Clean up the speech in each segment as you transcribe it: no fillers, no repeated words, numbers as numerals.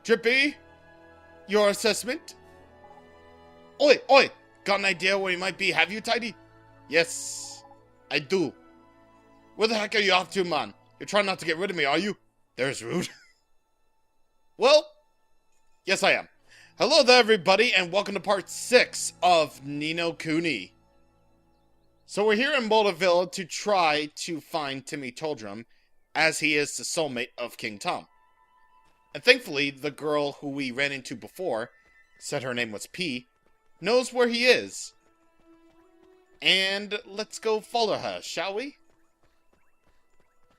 Drippy, your assessment? Oi, oi! Got an idea where he might be, have you, Tidy? Yes, I do. Where the heck are you off to, man? You're trying not to get rid of me, are you? There's rude. Well, yes I am. Hello there, everybody, and welcome to part 6 of Kuni. So we're here in Moldaville to try to find Timmy Toldrum, as he is the soulmate of King Tom. And thankfully, the girl who we ran into before, said her name was P, knows where he is. And let's go follow her, shall we?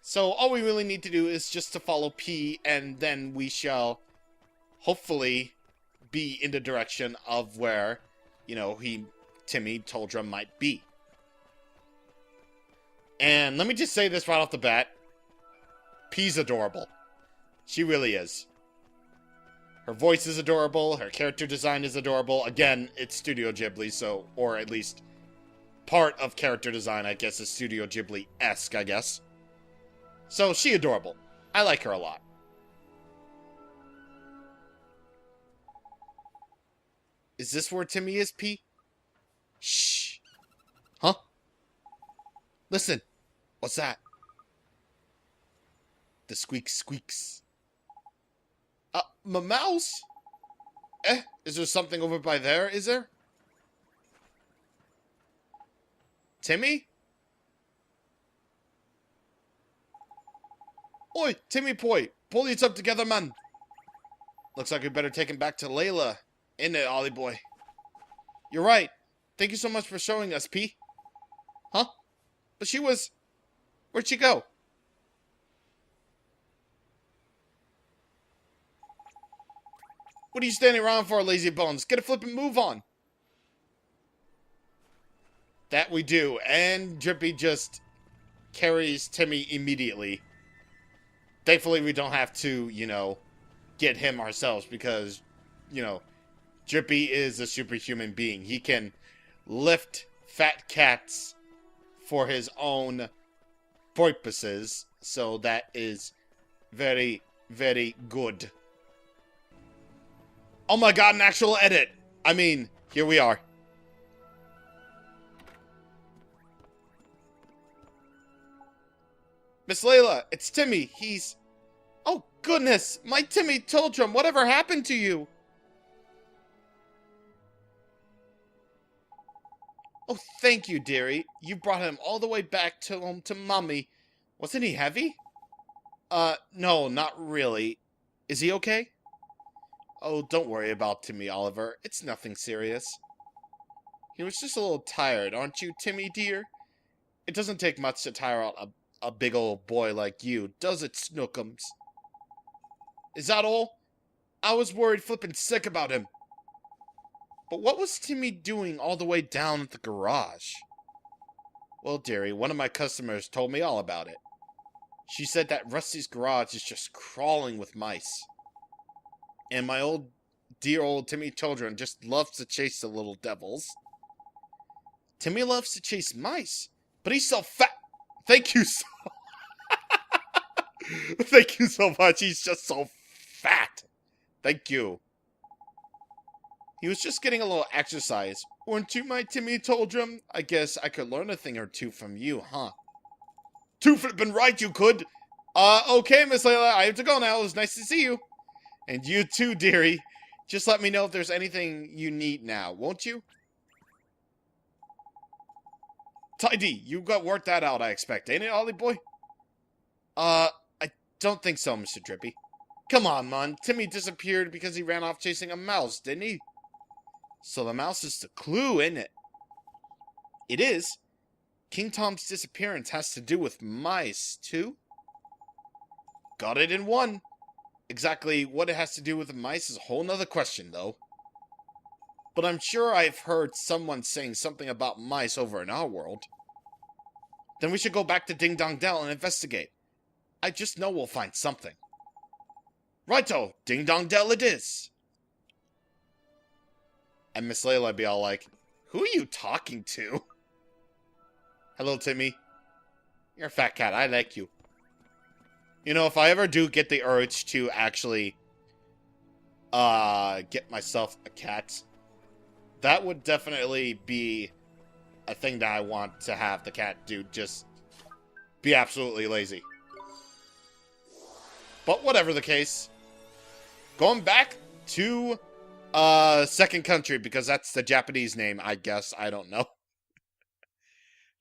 So all we really need to do is just to follow P, and then we shall hopefully be in the direction of where, Timmy Toldrum might be. And let me just say this right off the bat. P's adorable. She really is. Her voice is adorable. Her character design is adorable. Again, it's Studio Ghibli, so, or at least part of character design, I guess, is Studio Ghibli-esque, I guess. So, she adorable. I like her a lot. Is this where Timmy is, P? Shh. Huh? Listen. What's that? The squeak squeaks. My mouse? Is there something over by there, is there? Timmy? Oi, Timmy boy, pull these up together, man. Looks like we better take him back to Leila. Ain't it, Ollie boy? You're right. Thank you so much for showing us, P. Huh? But she was... Where'd she go? What are you standing around for, lazy bones? Get a flip and move on. That we do. And Drippy just carries Timmy immediately. Thankfully, we don't have to, get him ourselves because, Drippy is a superhuman being. He can lift fat cats for his own purposes. So that is very, very good. Oh my god, an actual edit! I mean, here we are. Miss Leila, it's Timmy. He's... Oh, goodness! My Timmy Toldrum, whatever happened to you? Oh, thank you, dearie. You brought him all the way back to home to Mommy. Wasn't he heavy? No, not really. Is he okay? Oh, don't worry about Timmy, Oliver. It's nothing serious. He was just a little tired, aren't you, Timmy, dear? It doesn't take much to tire out a big old boy like you, does it, Snookums? Is that all? I was worried flippin' sick about him. But what was Timmy doing all the way down at the garage? Well, dearie, one of my customers told me all about it. She said that Rusty's garage is just crawling with mice. And my dear old Timmy Toldrum just loves to chase the little devils. Timmy loves to chase mice, but he's so fat. Thank you so... Thank you so much. He's just so fat. Thank you. He was just getting a little exercise. Weren't you my Timmy Toldrum? I guess I could learn a thing or two from you, huh? Too flippin' right you could. Okay, Miss Leila, I have to go now. It was nice to see you. And you too, dearie. Just let me know if there's anything you need now, won't you? Tidy, you got worked that out, I expect, ain't it, Ollie boy? I don't think so, Mr. Drippy. Come on, man. Timmy disappeared because he ran off chasing a mouse, didn't he? So the mouse is the clue, isn't it? It is. King Tom's disappearance has to do with mice, too? Got it in one. Exactly what it has to do with the mice is a whole nother question, though. But I'm sure I've heard someone saying something about mice over in our world. Then we should go back to Ding Dong Dell and investigate. I just know we'll find something. Righto, Ding Dong Dell it is. And Miss Leila be all like, who are you talking to? Hello, Timmy. You're a fat cat. I like you. You know, if I ever do get the urge to actually get myself a cat. That would definitely be a thing that I want to have the cat do. Just be absolutely lazy. But whatever the case, going back to second country, because that's the Japanese name, I guess. I don't know.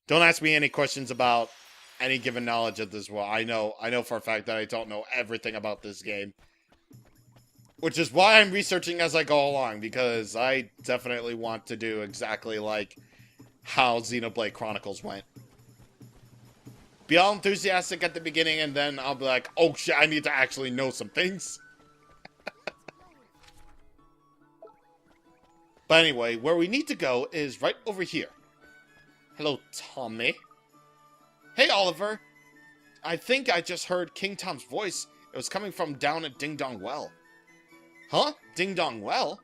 Don't ask me any questions about any given knowledge of this world. I know for a fact that I don't know everything about this game. Which is why I'm researching as I go along, because I definitely want to do exactly like how Xenoblade Chronicles went. Be all enthusiastic at the beginning, and then I'll be like, oh shit, I need to actually know some things. But anyway, where we need to go is right over here. Hello, Tommy. Hey, Oliver. I think I just heard King Tom's voice. It was coming from down at Ding Dong Well. Huh? Ding Dong Well?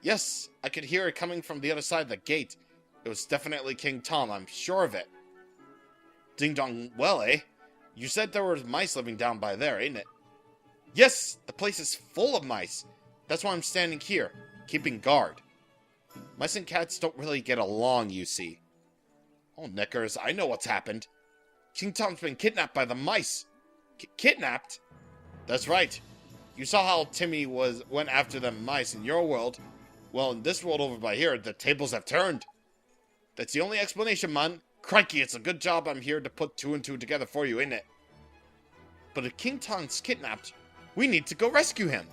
Yes, I could hear it coming from the other side of the gate. It was definitely King Tom, I'm sure of it. Ding Dong Well, eh? You said there were mice living down by there, ain't it? Yes, the place is full of mice. That's why I'm standing here, keeping guard. Mice and cats don't really get along, you see. Oh, Knickers, I know what's happened. King Tom's been kidnapped by the mice. Kidnapped? That's right. You saw how Timmy went after them mice in your world. Well, in this world over by here, the tables have turned. That's the only explanation, man. Crikey, it's a good job I'm here to put two and two together for you, ain't it? But if King Tom's kidnapped, we need to go rescue him.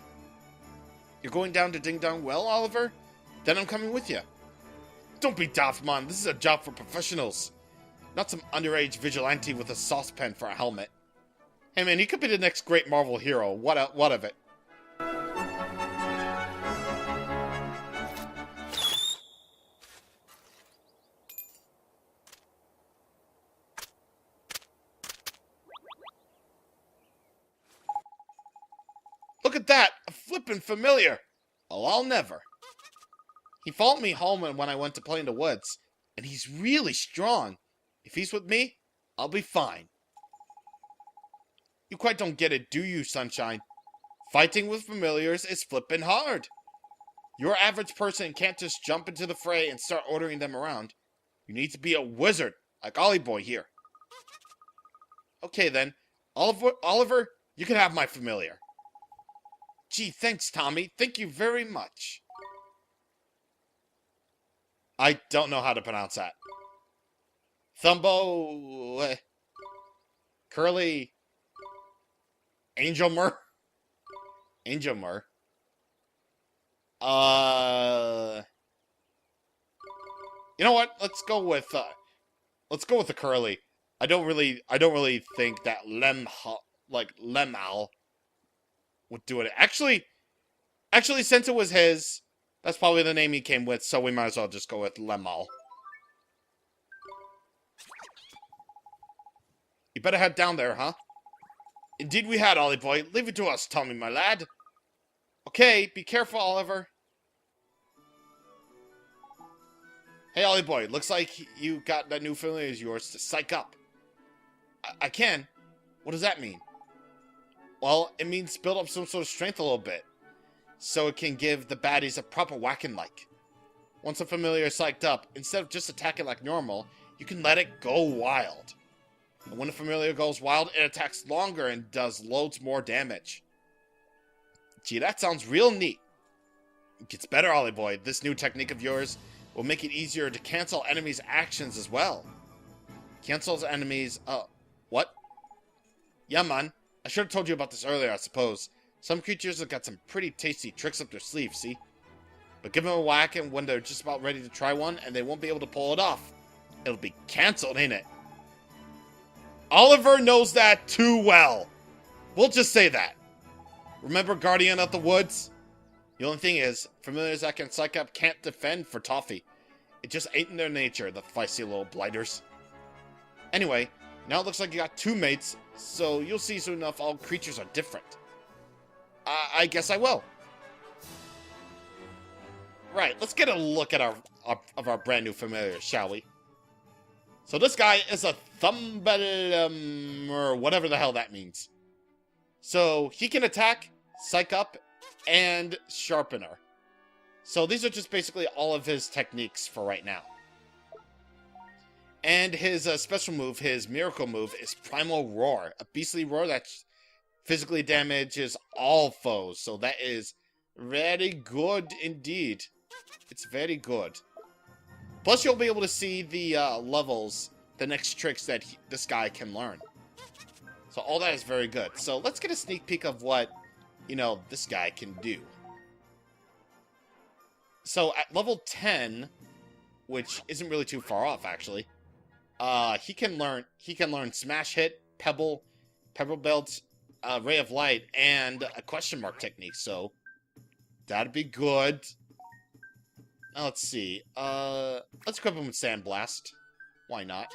You're going down to Ding Dong Well, Oliver? Then I'm coming with you. Don't be daft, man. This is a job for professionals. Not some underage vigilante with a saucepan for a helmet. Hey man, he could be the next great Marvel hero. What of it? Look at that! A flippin' familiar! Oh, I'll never. He followed me home when I went to play in the woods, and he's really strong. If he's with me, I'll be fine. You quite don't get it, do you, Sunshine? Fighting with familiars is flippin' hard. Your average person can't just jump into the fray and start ordering them around. You need to be a wizard, like Ollie Boy here. Okay then, Oliver, you can have my familiar. Gee, thanks, Tommy. Thank you very much. I don't know how to pronounce that. Thumbo... Curly... Angelmer? Angelmer? You know what? Let's go with the Curly. I don't really think that Lemal would do it. Actually, since it was his, that's probably the name he came with, so we might as well just go with Lemal. You better head down there, huh? Indeed we had, Ollie Boy. Leave it to us, Tommy, my lad. Okay, be careful, Oliver. Hey, Ollie Boy, looks like you got that new familiar of yours to psych up. I can? What does that mean? Well, it means build up some sort of strength a little bit, so it can give the baddies a proper whacking like. Once a familiar is psyched up, instead of just attacking like normal, you can let it go wild. And when a familiar goes wild, it attacks longer and does loads more damage. Gee, that sounds real neat. It gets better, Ollie Boy. This new technique of yours will make it easier to cancel enemies' actions as well. Cancels enemies... what? Yeah, man. I should have told you about this earlier, I suppose. Some creatures have got some pretty tasty tricks up their sleeve, see? But give them a whack and when they're just about ready to try one, and they won't be able to pull it off. It'll be cancelled, ain't it? Oliver knows that too well. We'll just say that. Remember Guardian of the Woods? The only thing is, familiars that can psych up can't defend for toffee. It just ain't in their nature, the feisty little blighters. Anyway, now it looks like you got two mates, so you'll see soon enough all creatures are different. I guess I will. Right, let's get a look at our brand new familiar, shall we? So this guy is a Thumbelum, or whatever the hell that means. So he can attack, psych up, and Sharpener. So these are just basically all of his techniques for right now. And his special move, his miracle move, is Primal Roar. A beastly roar that physically damages all foes. So that is very good indeed. It's very good. Plus you'll be able to see the levels, the next tricks that this guy can learn. So all that is very good. So let's get a sneak peek of what, this guy can do. So at level 10, which isn't really too far off actually, he can learn Smash Hit, Pebble Belt, Ray of Light, and a question mark technique. So that'd be good. Now let's see. Let's equip him with Sandblast. Why not?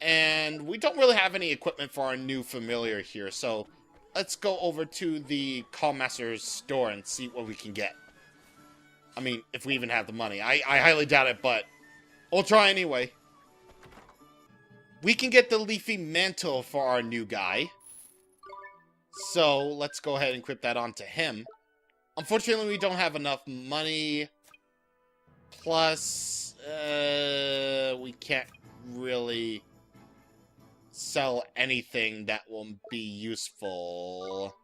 And we don't really have any equipment for our new familiar here, so let's go over to the Callmaster's store and see what we can get. I mean, if we even have the money. I highly doubt it, but we'll try anyway. We can get the Leafy Mantle for our new guy. So let's go ahead and equip that onto him. Unfortunately, we don't have enough money. Plus, we can't really sell anything that will be useful.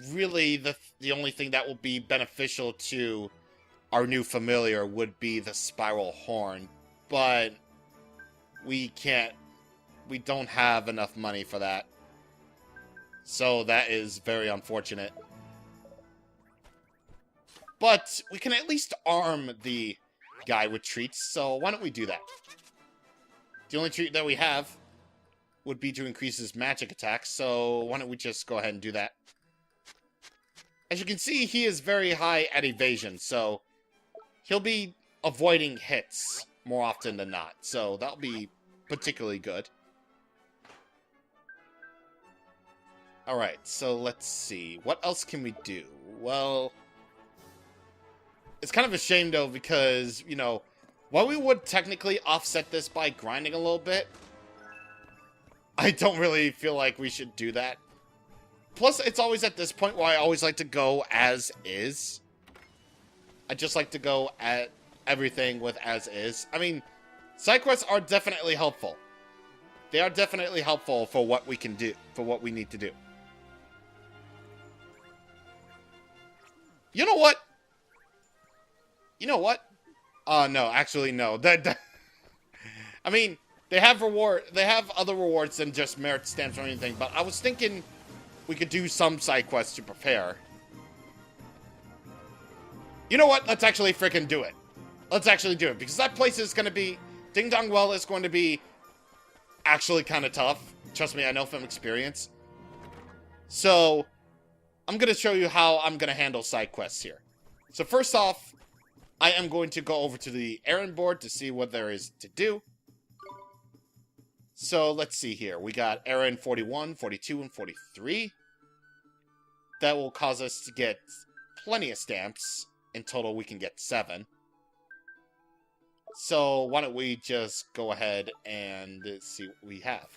Really, the only thing that will be beneficial to our new familiar would be the Spiral Horn. But we don't have enough money for that. So that is very unfortunate. But we can at least arm the guy with treats, so why don't we do that? The only treat that we have would be to increase his magic attack, so why don't we just go ahead and do that? As you can see, he is very high at evasion, so he'll be avoiding hits more often than not, so that'll be particularly good. Alright, so let's see. What else can we do? Well, it's kind of a shame, though, because, while we would technically offset this by grinding a little bit, I don't really feel like we should do that. Plus, it's always at this point where I always like to go as is. I just like to go at everything with as is. I mean, side quests are definitely helpful. They are definitely helpful for what we can do, for what we need to do. You know what? No, actually, no. I mean, they have other rewards than just merit stamps or anything, but I was thinking we could do some side quests to prepare. You know what? Let's actually freaking do it. Let's actually do it, because that place is going to be... Ding Dong Well is going to be actually kind of tough. Trust me, I know from experience. So, I'm going to show you how I'm going to handle side quests here. So first off, I am going to go over to the errand board to see what there is to do. So let's see here. We got errand 41, 42, and 43. That will cause us to get plenty of stamps. In total, we can get 7. So why don't we just go ahead and see what we have.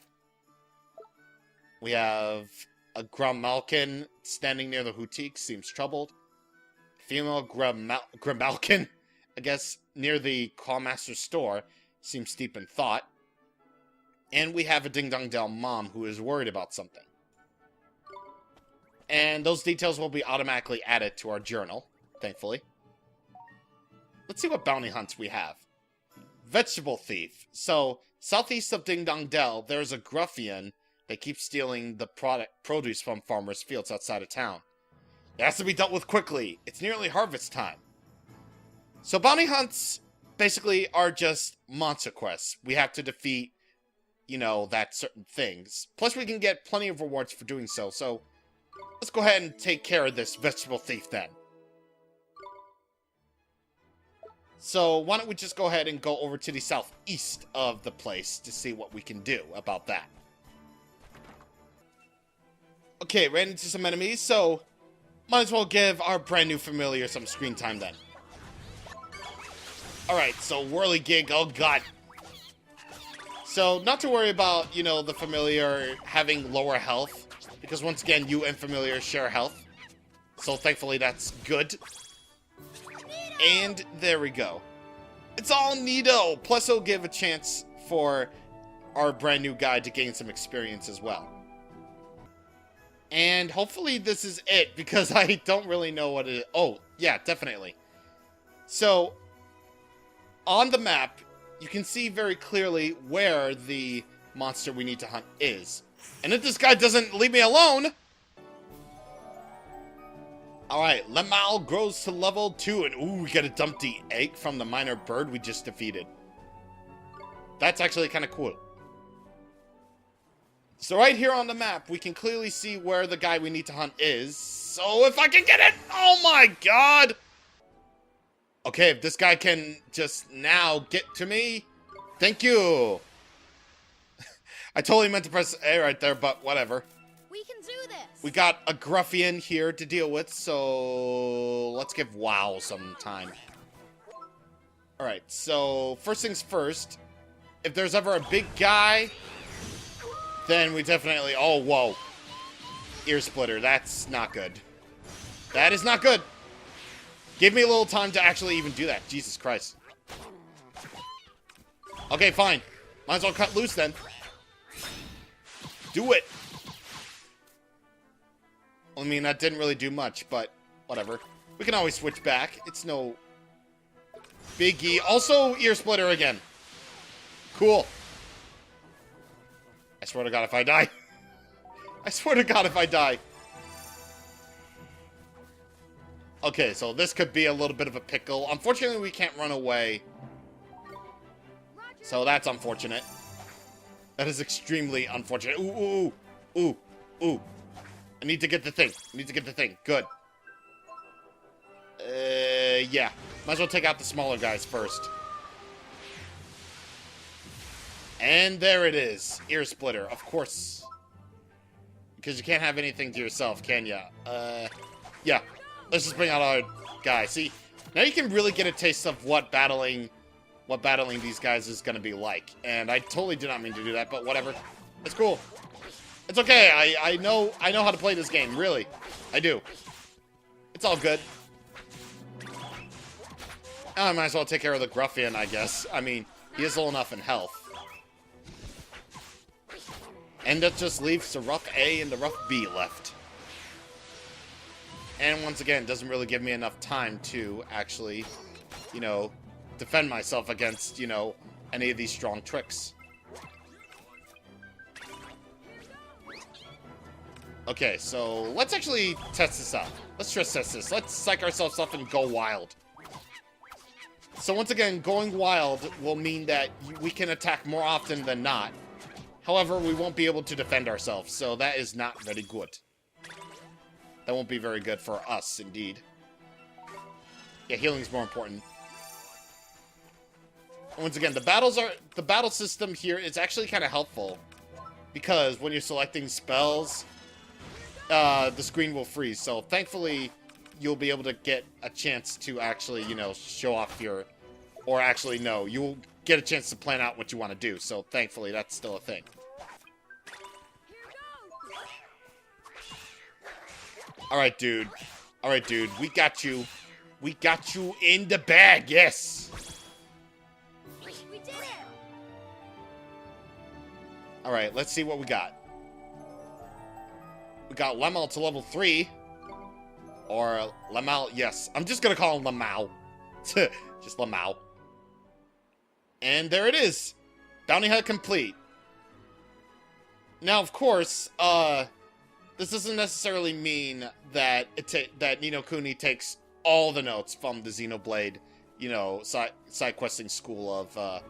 We have a Grimalkin standing near the Houtique, seems troubled. Female Grimalkin, I guess, near the Callmaster's store, seems deep in thought. And we have a Ding Dong Dell mom who is worried about something. And those details will be automatically added to our journal, thankfully. Let's see what bounty hunts we have. Vegetable Thief. So, southeast of Ding Dong Dell, there's a Gruffian that keeps stealing the produce from farmers' fields outside of town. It has to be dealt with quickly. It's nearly harvest time. So bounty hunts basically are just monster quests. We have to defeat, that certain things. Plus we can get plenty of rewards for doing so. So let's go ahead and take care of this Vegetable Thief then. So why don't we just go ahead and go over to the southeast of the place to see what we can do about that. Okay, ran into some enemies, so might as well give our brand new familiar some screen time then. Alright, so Whirligig, oh god. So, not to worry about, the familiar having lower health, Because once again, you and Familiar share health. So thankfully that's good. And there we go. It's all neato. Plus it'll give a chance for our brand new guy to gain some experience as well. And hopefully this is it, because I don't really know what it is. Oh, yeah, definitely. So, on the map, you can see very clearly where the monster we need to hunt is. And if this guy doesn't leave me alone... Alright, Lemao grows to level 2, and ooh, we get a dumpty egg from the minor bird we just defeated. That's actually kind of cool. So right here on the map, we can clearly see where the guy we need to hunt is. So if I can get it! Oh my god! Okay, if this guy can just now get to me, thank you! I totally meant to press A right there, but whatever. We can do this! We got a Gruffian here to deal with, so let's give WoW some time. Alright, so first things first, if there's ever a big guy, then we definitely... Oh, whoa. Ear splitter, that's not good. That is not good! Give me a little time to actually even do that. Jesus Christ. Okay, fine. Might as well cut loose then. Do it! I mean, that didn't really do much, but whatever. We can always switch back. It's no biggie. Also, ear splitter again. Cool. I swear to God if I die. I swear to God if I die. Okay, so this could be a little bit of a pickle. Unfortunately, we can't run away. So that's unfortunate. That is extremely unfortunate. Ooh, ooh, ooh, ooh. I need to get the thing. I need to get the thing. Good. Yeah. Might as well take out the smaller guys first. And there it is. Ear splitter, of course. Because you can't have anything to yourself, can ya? Yeah. Let's just bring out our guy. See, now you can really get a taste of what battling these guys is going to be like. And I totally did not mean to do that, but whatever. It's cool. It's okay. I know how to play this game, really. I do. It's all good. I might as well take care of the Gruffian, I guess. I mean, he is low enough in health. And that just leaves the rough A and the rough B left. And once again, doesn't really give me enough time to actually, you know, defend myself against, you know, any of these strong tricks. Okay, so let's actually test this out. Let's just test this. Let's psych ourselves up and go wild. So once again, going wild will mean that we can attack more often than not. However, we won't be able to defend ourselves, so that is not very good. That won't be very good for us, indeed. Yeah, healing's more important. Once again, the battle system here is actually kind of helpful, because when you're selecting spells, the screen will freeze. So thankfully, you'll be able to get a chance to actually, you know, show off your, or actually no, you'll get a chance to plan out what you want to do. So thankfully, that's still a thing. Alright, dude. Alright, dude. We got you. We got you in the bag. Yes. We did it. Alright, let's see what we got. We got Lemao to level 3. Or Lemao. Yes. I'm just going to call him Lemao. Just Lemao. And there it is. Bounty hunt complete. Now, of course, this doesn't necessarily mean that that Ni no Kuni takes all the notes from the Xenoblade, you know, side questing school of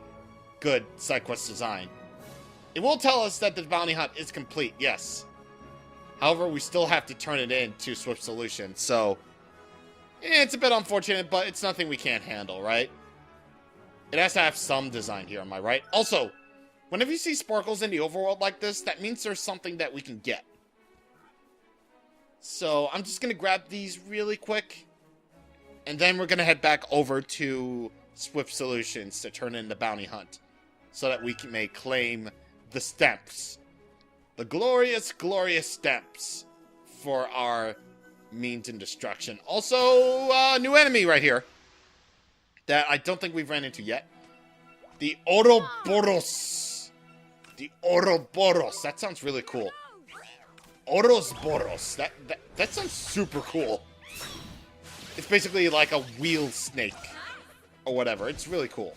good side quest design. It will tell us that the bounty hunt is complete, yes. However, we still have to turn it in to Swift Solution, so it's a bit unfortunate, but it's nothing we can't handle, right? It has to have some design here, am I right? Also, whenever you see sparkles in the overworld like this, that means there's something that we can get. So, I'm just going to grab these really quick. And then we're going to head back over to Swift Solutions to turn in the bounty hunt. So that we may claim the stamps The glorious, glorious stamps for our means and destruction. Also, new enemy right here that I don't think we've ran into yet. The Ouroboros. The Ouroboros. That sounds really cool. Ouroboros. That sounds super cool. It's basically like a wheel snake. Or whatever. It's really cool.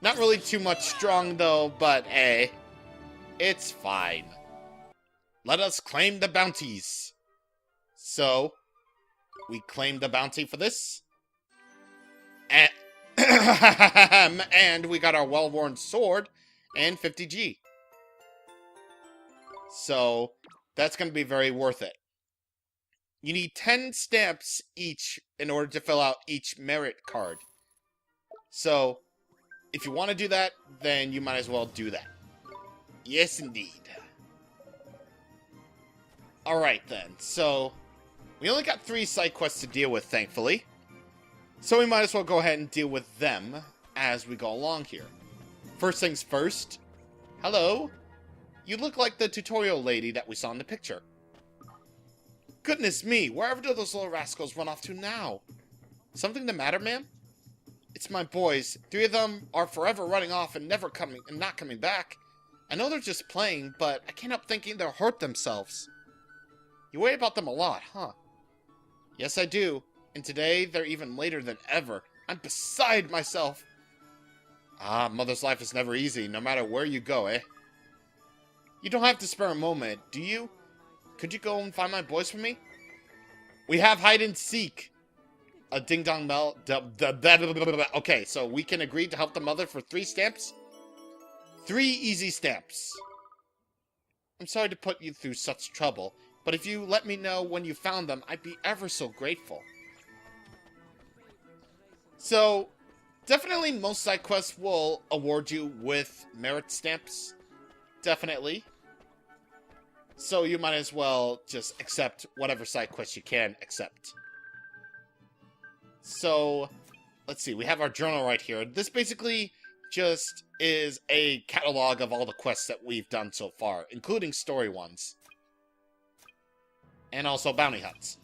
Not really too much strong though, but hey. It's fine. Let us claim the bounties. So, we claim the bounty for this. And, and we got our well-worn sword and 50G. So, that's going to be very worth it. You need 10 stamps each in order to fill out each merit card. So, if you want to do that, then you might as well do that. Yes, indeed. Alright then, so we only got 3 side quests to deal with, thankfully. So we might as well go ahead and deal with them as we go along here. First things first. Hello. You look like the tutorial lady that we saw in the picture. Goodness me, wherever do those little rascals run off to now? Something the matter, ma'am? It's my boys. 3 of them are forever running off and not coming back. I know they're just playing, but I can't help thinking they'll hurt themselves. You worry about them a lot, huh? Yes, I do. And today, they're even later than ever. I'm beside myself. Ah, mother's life is never easy, no matter where you go, eh? You don't have to spare a moment, do you? Could you go and find my boys for me? We have hide and seek. A ding-dong bell. Okay, so we can agree to help the mother for 3 stamps? 3 easy stamps. I'm sorry to put you through such trouble, but if you let me know when you found them, I'd be ever so grateful. So, definitely most side quests will award you with merit stamps. Definitely. So you might as well just accept whatever side quest you can accept. So, let's see. We have our journal right here. This basically just is a catalog of all the quests that we've done so far, including story ones. And also bounty hunts.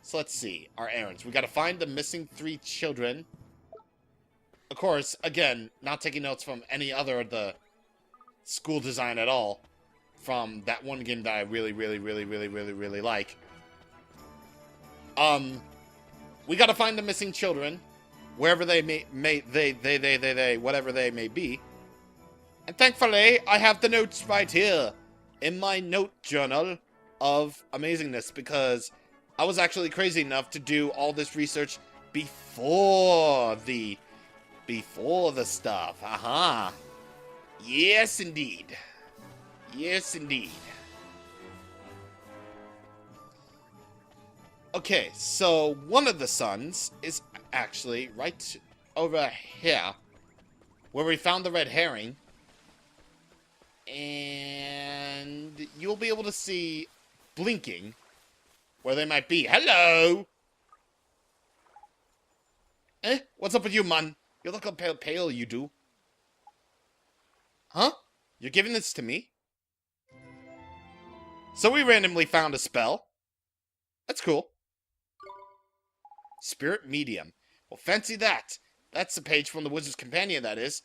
So let's see. Our errands. We gotta find the missing 3 children. Of course, again, not taking notes from any other of the school design at all. From that one game that I really like. We gotta find the missing children. Wherever they whatever they may be. And thankfully, I have the notes right here. In my note journal of amazingness. Because I was actually crazy enough to do all this research before the stuff. Aha. Yes, indeed. Yes, indeed. Okay, so one of the sons is actually right over here, where we found the red herring. And you'll be able to see blinking where they might be. Hello! Eh? What's up with you, man? You look a pale, you do. Huh? You're giving this to me? So we randomly found a spell. That's cool. Spirit Medium. Well, fancy that. That's the page from the Wizard's Companion, that is.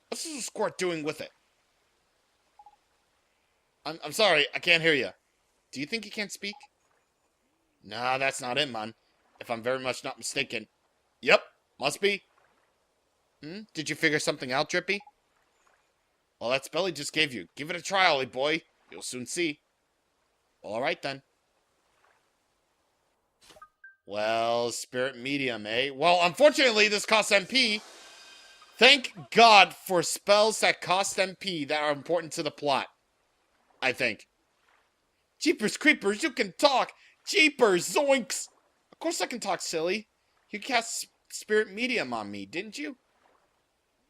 What's this squirt doing with it? I'm sorry, I can't hear you. Do you think you can't speak? Nah, that's not it, man. If I'm very much not mistaken. Yep, must be. Did you figure something out, Drippy? Well, that spell he just gave you. Give it a try, Ollie boy. You'll soon see. Alright then. Well, Spirit Medium, eh? Well, unfortunately, this costs MP. Thank God for spells that cost MP that are important to the plot. I think. Jeepers creepers, you can talk! Jeepers zoinks! Of course I can talk, silly. You cast Spirit Medium on me, didn't you?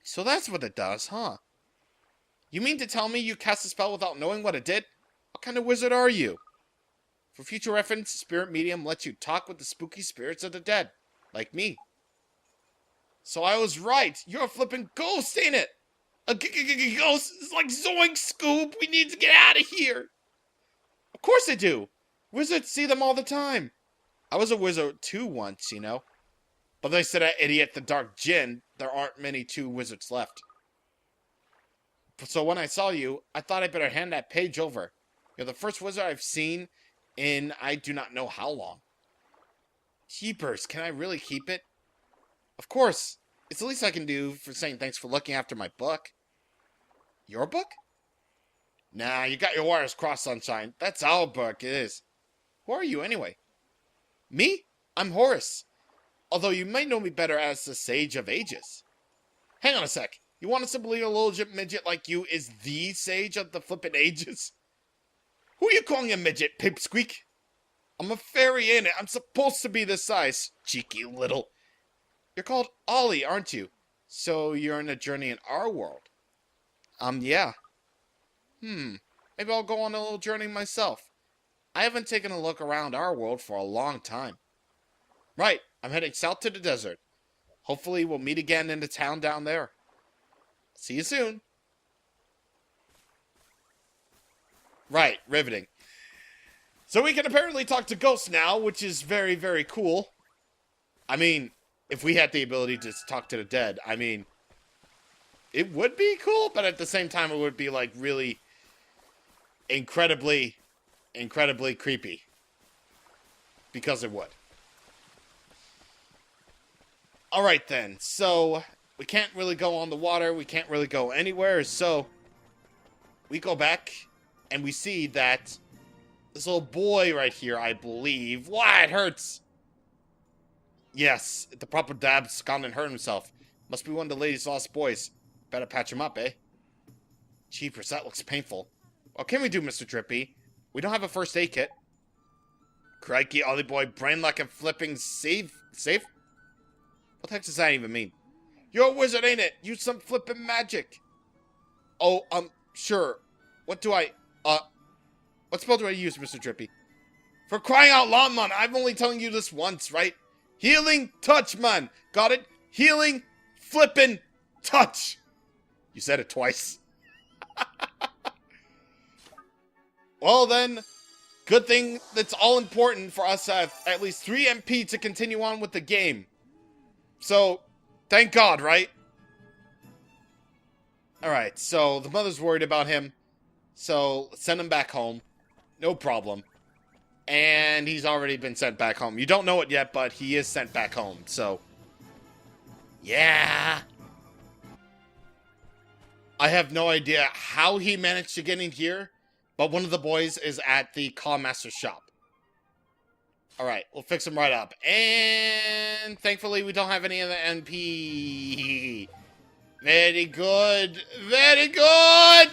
So that's what it does, huh? You mean to tell me you cast a spell without knowing what it did? What kind of wizard are you? For future reference, Spirit Medium lets you talk with the spooky spirits of the dead. Like me. So I was right. You're a flippin' ghost, ain't it? A ghost is like Zoink Scoob. We need to get out of here. Of course they do. Wizards see them all the time. I was a wizard too once, you know. But they said that idiot, the Dark Djinn, there aren't many 2 wizards left. So when I saw you, I thought I better hand that page over. You're the first wizard I've seen in I do not know how long. Jeepers, can I really keep it? Of course. It's the least I can do for saying thanks for looking after my book. Your book? Nah, you got your wires crossed, Sunshine. That's our book, it is. Who are you, anyway? Me? I'm Horace. Although you might know me better as the Sage of Ages. Hang on a sec. You want us to believe a little midget like you is the Sage of the flippin' ages? Who are you calling a midget, Pipsqueak? I'm a fairy, ain't it? I'm supposed to be this size. Cheeky little. You're called Ollie, aren't you? So you're on a journey in our world. Yeah. Maybe I'll go on a little journey myself. I haven't taken a look around our world for a long time. Right, I'm heading south to the desert. Hopefully we'll meet again in the town down there. See you soon. Right, riveting. So we can apparently talk to ghosts now, which is very, very cool. I mean, if we had the ability to talk to the dead, I mean, it would be cool, but at the same time it would be like really incredibly creepy. Because it would. Alright then, so we can't really go on the water, we can't really go anywhere, so we go back and we see that this little boy right here, I believe. Why, it hurts! Yes, the proper dab's gone and hurt himself. Must be one of the lady's lost boys. Better patch him up, eh? Jeepers, that looks painful. What can we do, Mr. Drippy? We don't have a first aid kit. Crikey, Ollie boy, brain like a flipping safe? What the heck does that even mean? You're a wizard, ain't it? Use some flippin' magic. Oh, sure. What spell do I use, Mr. Drippy? For crying out loud, man, I'm only telling you this once, right? Healing touch, man. Got it? Healing flippin' touch. You said it twice. Well then, good thing that's all important for us to have at least 3 MP to continue on with the game. So, thank God, right? Alright, so the mother's worried about him. So, send him back home. No problem. And he's already been sent back home. You don't know it yet, but he is sent back home, so... yeah! I have no idea how he managed to get in here, but one of the boys is at the Clawmaster's shop. Alright, we'll fix him right up. And thankfully we don't have any of the NP. Very good. Very good!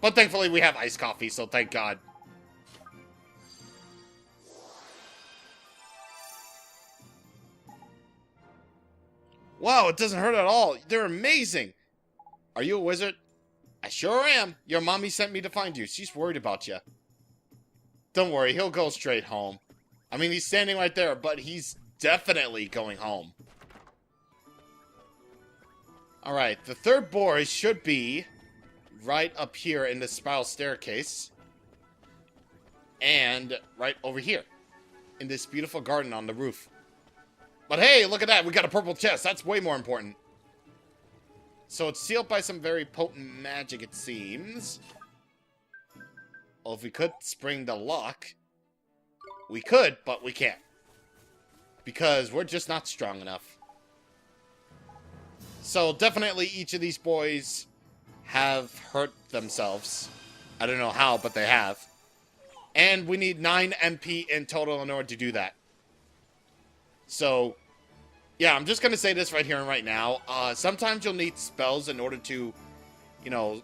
But thankfully we have iced coffee, so thank God. Wow, it doesn't hurt at all. They're amazing. Are you a wizard? I sure am. Your mommy sent me to find you. She's worried about you. Don't worry, he'll go straight home. I mean, he's standing right there, but he's definitely going home. Alright, the third boy should be right up here in the spiral staircase. And right over here. In this beautiful garden on the roof. But hey, look at that, we got a purple chest. That's way more important. So it's sealed by some very potent magic, it seems. Well, if we could spring the lock, we could, but we can't. Because we're just not strong enough. So definitely each of these boys have hurt themselves. I don't know how, but they have. And we need 9 MP in total in order to do that. So, yeah, I'm just going to say this right here and right now. Sometimes you'll need spells in order to, you know,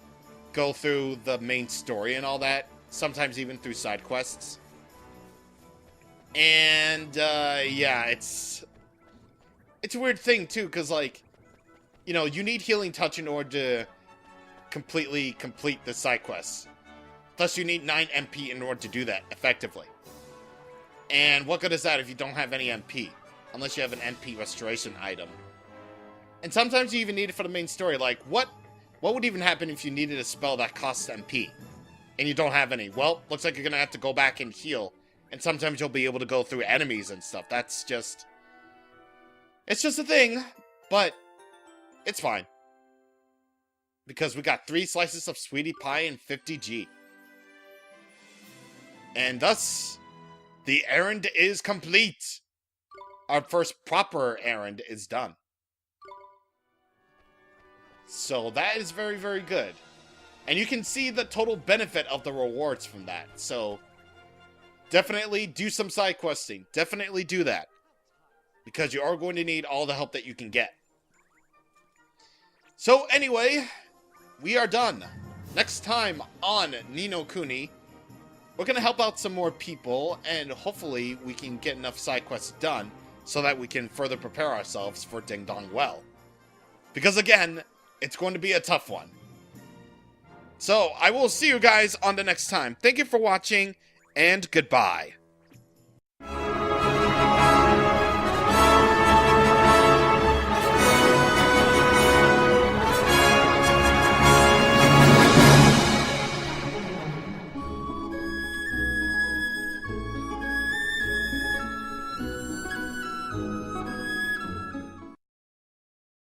go through the main story and all that. Sometimes even through side quests. And, yeah, it's a weird thing, too, because, like, you know, you need Healing Touch in order to completely complete the side quests. Thus, you need 9 MP in order to do that effectively. And what good is that if you don't have any MP? Unless you have an MP restoration item. And sometimes you even need it for the main story. Like, what would even happen if you needed a spell that costs MP? And you don't have any? Well, looks like you're gonna have to go back and heal. And sometimes you'll be able to go through enemies and stuff. That's just... It's just a thing. But, it's fine. Because we got 3 slices of sweetie pie and 50G. And thus, the errand is complete. Our first proper errand is done. So that is very, very good. And you can see the total benefit of the rewards from that. So, definitely do some side questing. Definitely do that. Because you are going to need all the help that you can get. So anyway, we are done. Next time on Ni no Kuni, we're going to help out some more people. And hopefully we can get enough side quests done so that we can further prepare ourselves for Ding Dong Well. Because again, it's going to be a tough one. So, I will see you guys on the next time. Thank you for watching, and goodbye.